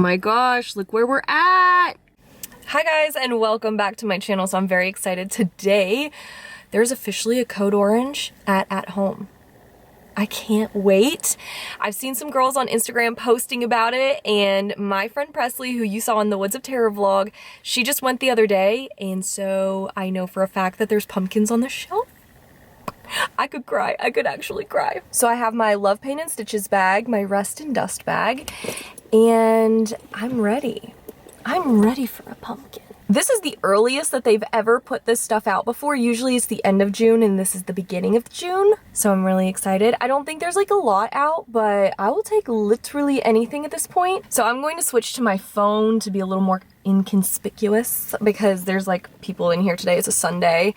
my gosh, look where we're at. Hi guys, and welcome back to my channel. So I'm very excited. Today, there's officially a code orange at home. I can't wait. I've seen some girls on Instagram posting about it, and my friend Presley, who you saw in the Woods of Terror vlog, she just went the other day, and so I know for a fact that there's pumpkins on the shelf. I could cry. I could actually cry. So I have my Love Paint and Stitches bag, my Rust and Dust bag, and I'm ready. I'm ready for a pumpkin. This is the earliest that they've ever put this stuff out before. Usually it's the end of June, and this is the beginning of June. So I'm really excited. I don't think there's like a lot out, but I will take literally anything at this point. So I'm going to switch to my phone to be a little more inconspicuous because there's like people in here today. It's a Sunday,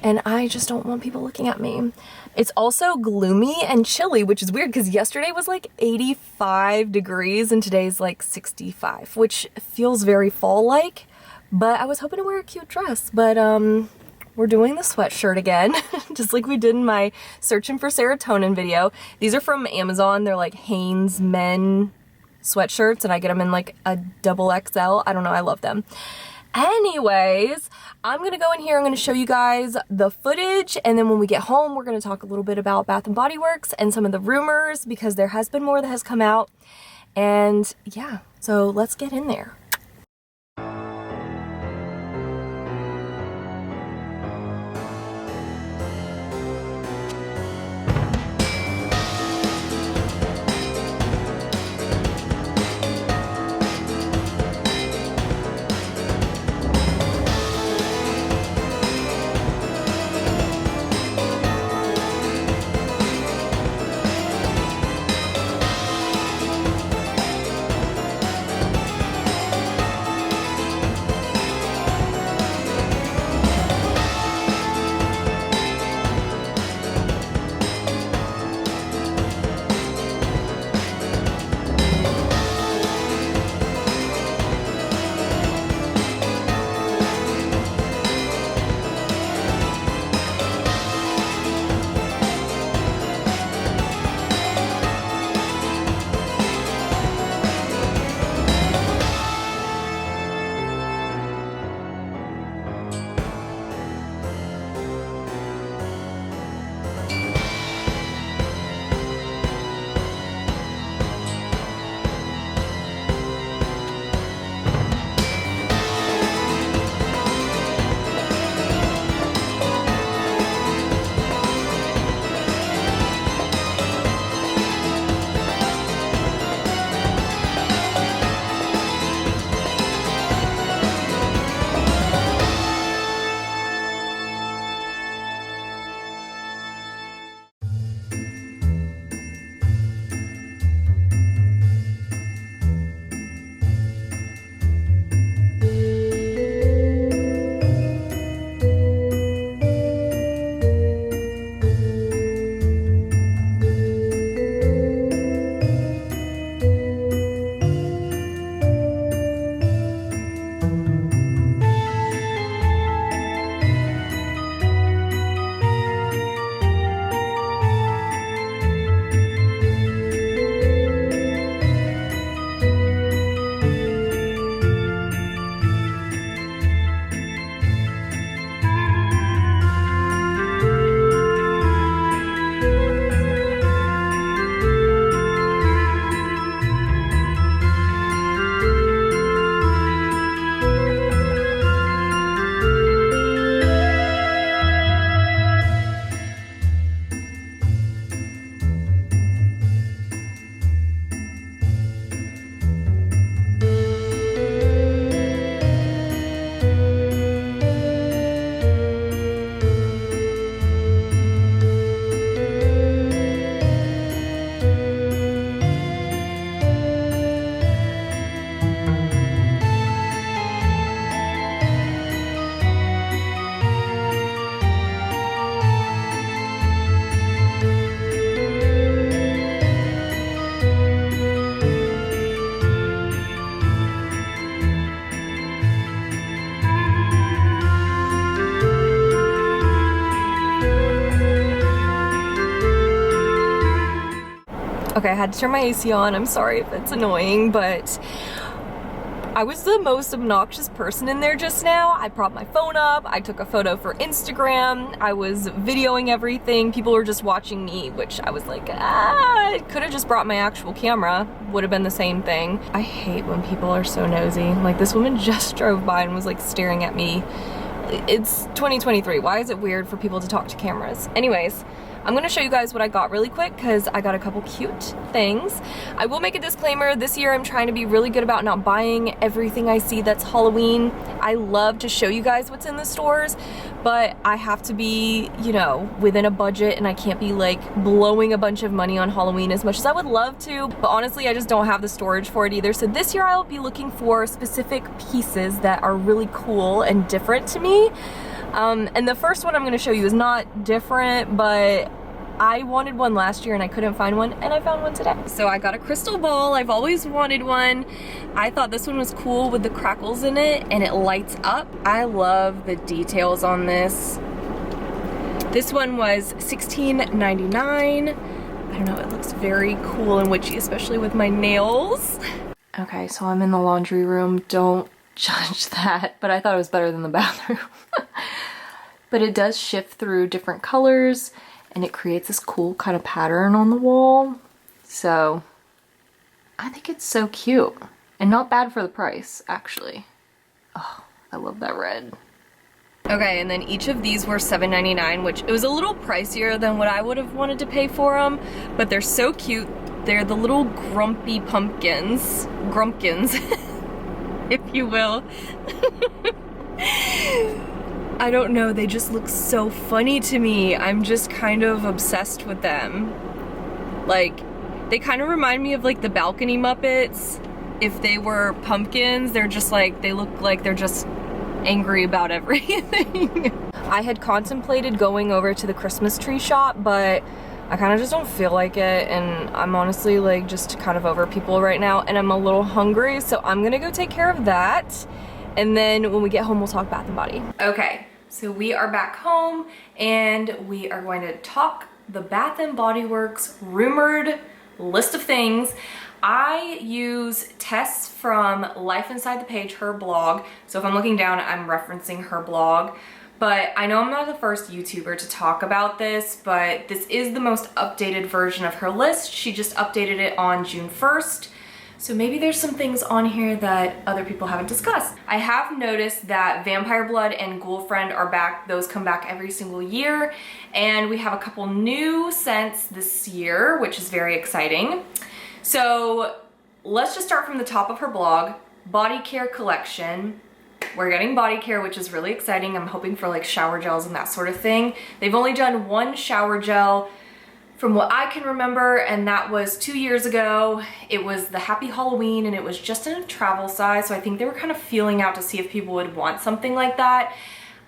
and I just don't want people looking at me. It's also gloomy and chilly, which is weird because yesterday was like 85 degrees and today's like 65, which feels very fall-like. But I was hoping to wear a cute dress, but we're doing the sweatshirt again, just like we did in my Searching for Serotonin video. These are from Amazon. They're like Hanes men sweatshirts, and I get them in like a XXL. I don't know, I love them. Anyways, I'm gonna go in here, I'm gonna show you guys the footage, and then when we get home, we're gonna talk a little bit about Bath & Body Works and some of the rumors, because there has been more that has come out. And yeah, so let's get in there. Okay, I had to turn my AC on. I'm sorry if it's annoying, but I was the most obnoxious person in there just now. I propped my phone up, I took a photo for Instagram, I was videoing everything. People were just watching me, which I was like, I could have just brought my actual camera. Would have been the same thing. I hate when people are so nosy. Like this woman just drove by and was like staring at me. It's 2023. Why is it weird for people to talk to cameras? Anyways, I'm gonna show you guys what I got really quick because I got a couple cute things. I will make a disclaimer, this year I'm trying to be really good about not buying everything I see that's Halloween. I love to show you guys what's in the stores, but I have to be, you know, within a budget, and I can't be like blowing a bunch of money on Halloween as much as I would love to, but honestly I just don't have the storage for it either. So this year I'll be looking for specific pieces that are really cool and different to me. And the first one I'm going to show you is not different, but I wanted one last year and I couldn't find one, and I found one today. So I got a crystal ball. I've always wanted one. I thought this one was cool with the crackles in it and it lights up. I love the details on this. This one was $16.99. I don't know, it looks very cool and witchy, especially with my nails. Okay, so I'm in the laundry room. Don't judge that, but I thought it was better than the bathroom. But it does shift through different colors and it creates this cool kind of pattern on the wall. So I think it's so cute and not bad for the price, actually. Oh, I love that red. Okay, and then each of these were $7.99, which it was a little pricier than what I would have wanted to pay for them, but they're so cute. They're the little grumpy pumpkins, grumpkins, if you will. I don't know, they just look so funny to me. I'm just kind of obsessed with them. Like, they kind of remind me of like the balcony Muppets. If they were pumpkins, they're just like, they look like they're just angry about everything. I had contemplated going over to the Christmas tree shop, but I kind of just don't feel like it, and I'm honestly like just kind of over people right now, and I'm a little hungry, so I'm gonna go take care of that. And then when we get home, we'll talk Bath & Body. Okay, so we are back home and we are going to talk the Bath & Body Works rumored list of things. I use Tess from Life Inside the Page, her blog. So if I'm looking down, I'm referencing her blog. But I know I'm not the first YouTuber to talk about this, but this is the most updated version of her list. She just updated it on June 1st. So maybe there's some things on here that other people haven't discussed. I have noticed that Vampire Blood and Ghoul Friend are back. Those come back every single year. And we have a couple new scents this year, which is very exciting. So let's just start from the top of her blog. Body care collection. We're getting body care, which is really exciting. I'm hoping for like shower gels and that sort of thing. They've only done one shower gel from what I can remember, and that was 2 years ago. It was the Happy Halloween, and it was just in a travel size, so I think they were kind of feeling out to see if people would want something like that.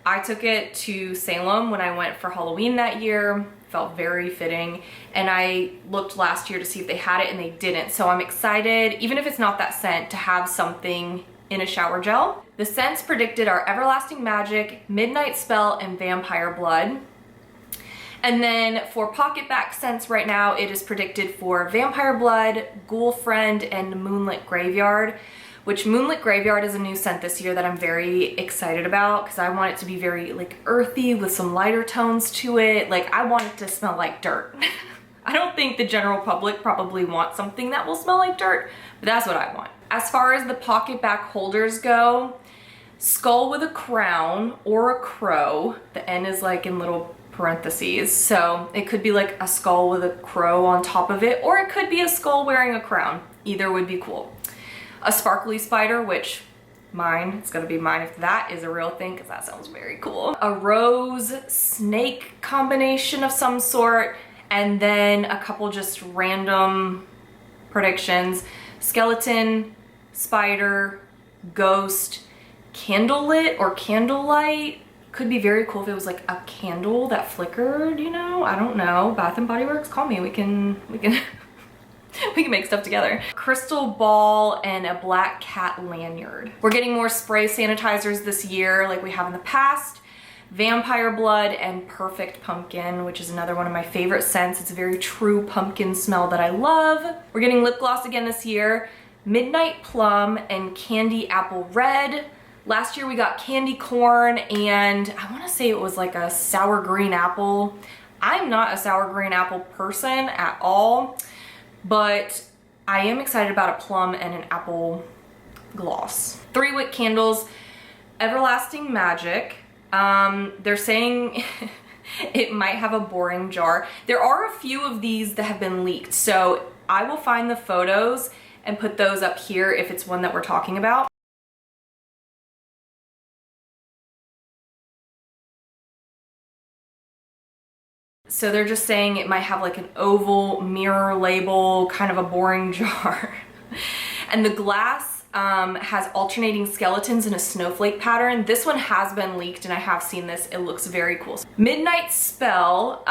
I took it to Salem when I went for Halloween that year. Felt very fitting, and I looked last year to see if they had it, and they didn't, so I'm excited, even if it's not that scent, to have something in a shower gel. The scents predicted are Everlasting Magic, Midnight Spell, and Vampire Blood. And then for pocket back scents right now, it is predicted for Vampire Blood, Ghoul Friend, and Moonlit Graveyard, which Moonlit Graveyard is a new scent this year that I'm very excited about because I want it to be very like earthy with some lighter tones to it. Like I want it to smell like dirt. I don't think the general public probably wants something that will smell like dirt, but that's what I want. As far as the pocket back holders go, skull with a crown or a crow. The N is like in little parentheses, so it could be like a skull with a crow on top of it, or it could be a skull wearing a crown. Either would be cool. A sparkly spider, which mine, it's gonna be mine if that is a real thing, because that sounds very cool. A rose snake combination of some sort, and then a couple just random predictions. Skeleton, spider, ghost, candlelit or candlelight. Could be very cool if it was like a candle that flickered, you know? I don't know. Bath & Body Works, call me. We can we can make stuff together. Crystal ball and a black cat lanyard. We're getting more spray sanitizers this year like we have in the past. Vampire Blood and Perfect Pumpkin, which is another one of my favorite scents. It's a very true pumpkin smell that I love. We're getting lip gloss again this year. midnight plum and candy apple red. Last year we got candy corn, and I want to say it was like a sour green apple. I'm not a sour green apple person at all, but I am excited about a plum and an apple gloss. 3 wick candles, Everlasting Magic. They're saying it might have a boring jar. There are a few of these that have been leaked, so I will find the photos and put those up here if it's one that we're talking about. So they're just saying it might have like an oval mirror label, kind of a boring jar. And the glass has alternating skeletons in a snowflake pattern. This one has been leaked and I have seen this. It looks very cool. Midnight Spell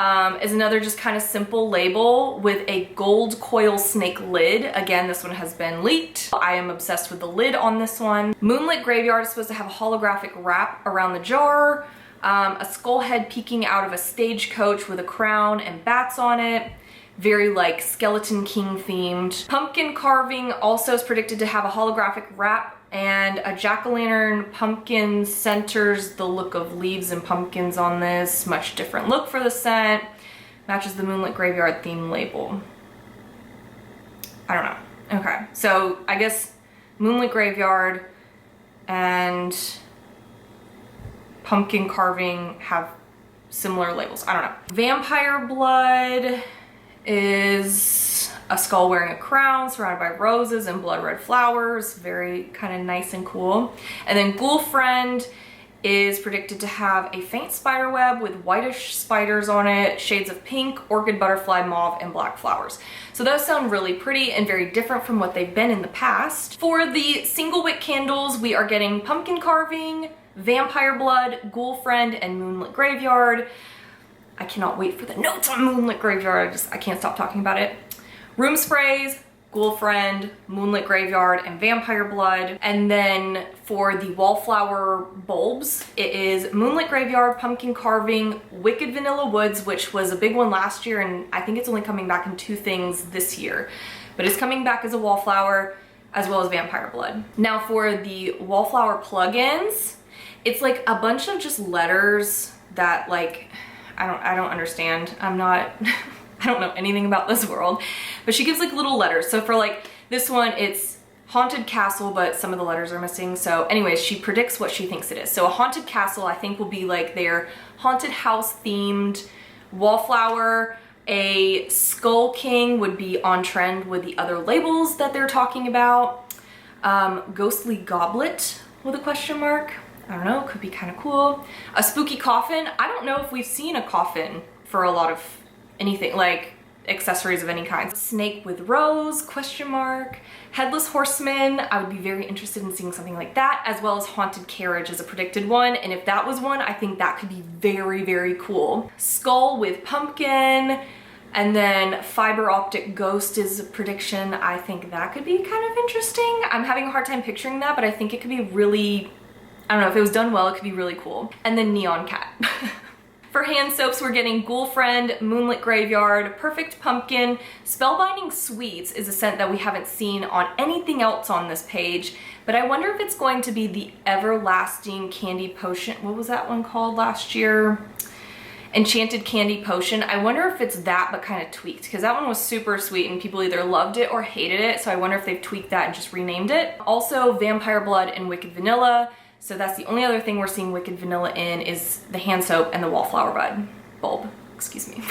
is another just kind of simple label with a gold coil snake lid. Again, this one has been leaked. I am obsessed with the lid on this one. Moonlit Graveyard is supposed to have a holographic wrap around the jar. A skull head peeking out of a stagecoach with a crown and bats on it. Very like Skeleton King themed. Pumpkin carving also is predicted to have a holographic wrap, and a jack-o'-lantern pumpkin centers the look of leaves and pumpkins on this. Much different look for the scent. Matches the Moonlit Graveyard theme label. I don't know. Okay, so I guess Moonlit Graveyard and pumpkin carving have similar labels. I don't know. Vampire Blood is a skull wearing a crown surrounded by roses and blood red flowers. Very kind of nice and cool. And then Ghoul Friend is predicted to have a faint spider web with whitish spiders on it, shades of pink, orchid, butterfly, mauve, and black flowers. So those sound really pretty and very different from what they've been in the past. For the single wick candles, we are getting pumpkin carving, Vampire Blood, Ghoul Friend, and Moonlit Graveyard. I cannot wait for the notes on Moonlit Graveyard. I can't stop talking about it. Room sprays, Ghoul Friend, Moonlit Graveyard, and Vampire Blood. And then for the wallflower bulbs, it is Moonlit Graveyard, pumpkin carving, Wicked Vanilla Woods, which was a big one last year, and I think it's only coming back in 2 things this year. But it's coming back as a wallflower, as well as Vampire Blood. Now for the wallflower plugins, it's like a bunch of just letters that like, I don't understand. I'm not, I don't know anything about this world, but she gives like little letters. So for like this one, it's Haunted Castle, but some of the letters are missing. So anyways, she predicts what she thinks it is. So a Haunted Castle, I think, will be like their haunted house themed wallflower. A Skull King would be on trend with the other labels that they're talking about. Ghostly Goblet with a question mark. I don't know, could be kind of cool. A Spooky Coffin. I don't know if we've seen a coffin for a lot of anything, like accessories of any kind. Snake with Rose, question mark. Headless Horseman. I would be very interested in seeing something like that, as well as Haunted Carriage as a predicted one. And if that was one, I think that could be very, very cool. Skull with Pumpkin. And then Fiber Optic Ghost is a prediction. I think that could be kind of interesting. I'm having a hard time picturing that, but I think it could be really, I don't know, if it was done well, it could be really cool. And then Neon Cat. For hand soaps, we're getting Ghoul Friend, Moonlit Graveyard, Perfect Pumpkin. Spellbinding Sweets is a scent that we haven't seen on anything else on this page, but I wonder if it's going to be the Everlasting Candy Potion. What was that one called last year? Enchanted Candy Potion. I wonder if it's that, but kind of tweaked, because that one was super sweet and people either loved it or hated it, so I wonder if they've tweaked that and just renamed it. Also, Vampire Blood and Wicked Vanilla. So that's the only other thing we're seeing Wicked Vanilla in, is the hand soap and the wallflower bud bulb, excuse me.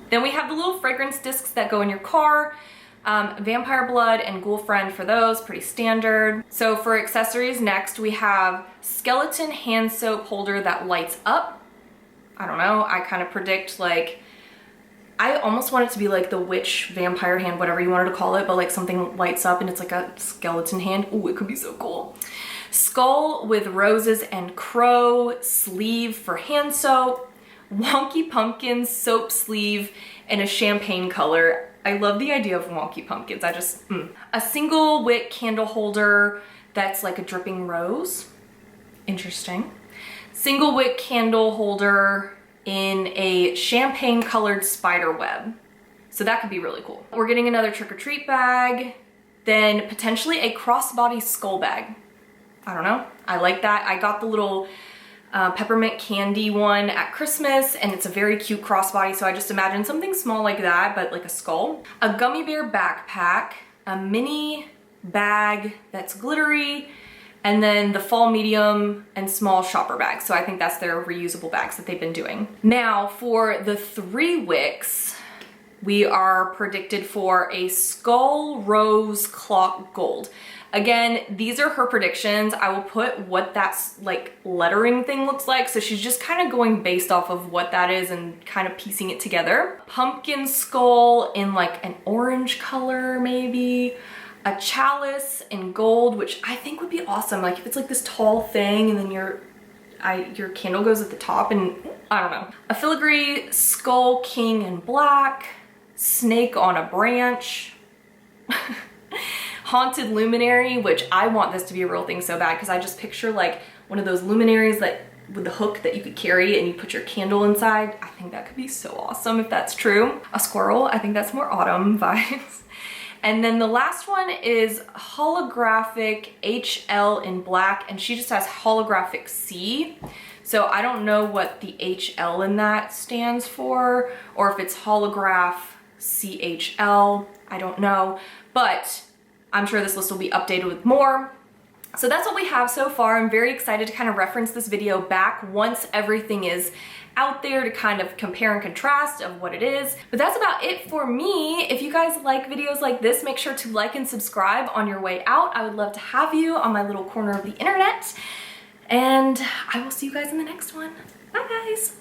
Then we have the little fragrance discs that go in your car. Vampire Blood and Ghoul Friend for those, pretty standard. So for accessories, next we have skeleton hand soap holder that lights up. I don't know, I kind of predict like, I almost want it to be like the witch vampire hand, whatever you wanted to call it, but like something lights up and it's like a skeleton hand. Ooh, it could be so cool. Skull with Roses and Crow sleeve for hand soap. Wonky Pumpkins soap sleeve in a champagne color. I love the idea of wonky pumpkins. A single wick candle holder that's like a dripping rose. Interesting. Single wick candle holder in a champagne colored spider web. So that could be really cool. We're getting another trick or treat bag. then potentially a crossbody skull bag. I don't know, I like that. I got the little peppermint candy one at Christmas, and it's a very cute crossbody, so I just imagined something small like that, but like a skull. A gummy bear backpack, a mini bag that's glittery, and then the fall medium and small shopper bags. So I think that's their reusable bags that they've been doing. Now for the 3 wicks, we are predicted for a skull rose clock gold. Again, these are her predictions. I will put what that's like lettering thing looks like. So she's just kind of going based off of what that is and kind of piecing it together. Pumpkin skull in like an orange color maybe. A chalice in gold, which I think would be awesome. Like if it's like this tall thing and then your candle goes at the top, and I don't know. A filigree skull king in black, snake on a branch, haunted luminary, which I want this to be a real thing so bad because I just picture like one of those luminaries that with the hook that you could carry and you put your candle inside. I think that could be so awesome if that's true. A squirrel, I think that's more autumn vibes. And then the last one is holographic HL in black, and she just has holographic C. So I don't know what the HL in that stands for, or if it's holograph CHL, I don't know. But I'm sure this list will be updated with more. So that's what we have so far. I'm very excited to kind of reference this video back once everything is out there to kind of compare and contrast of what it is. But that's about it for me. If you guys like videos like this, make sure to like and subscribe on your way out. I would love to have you on my little corner of the internet. And I will see you guys in the next one. Bye guys.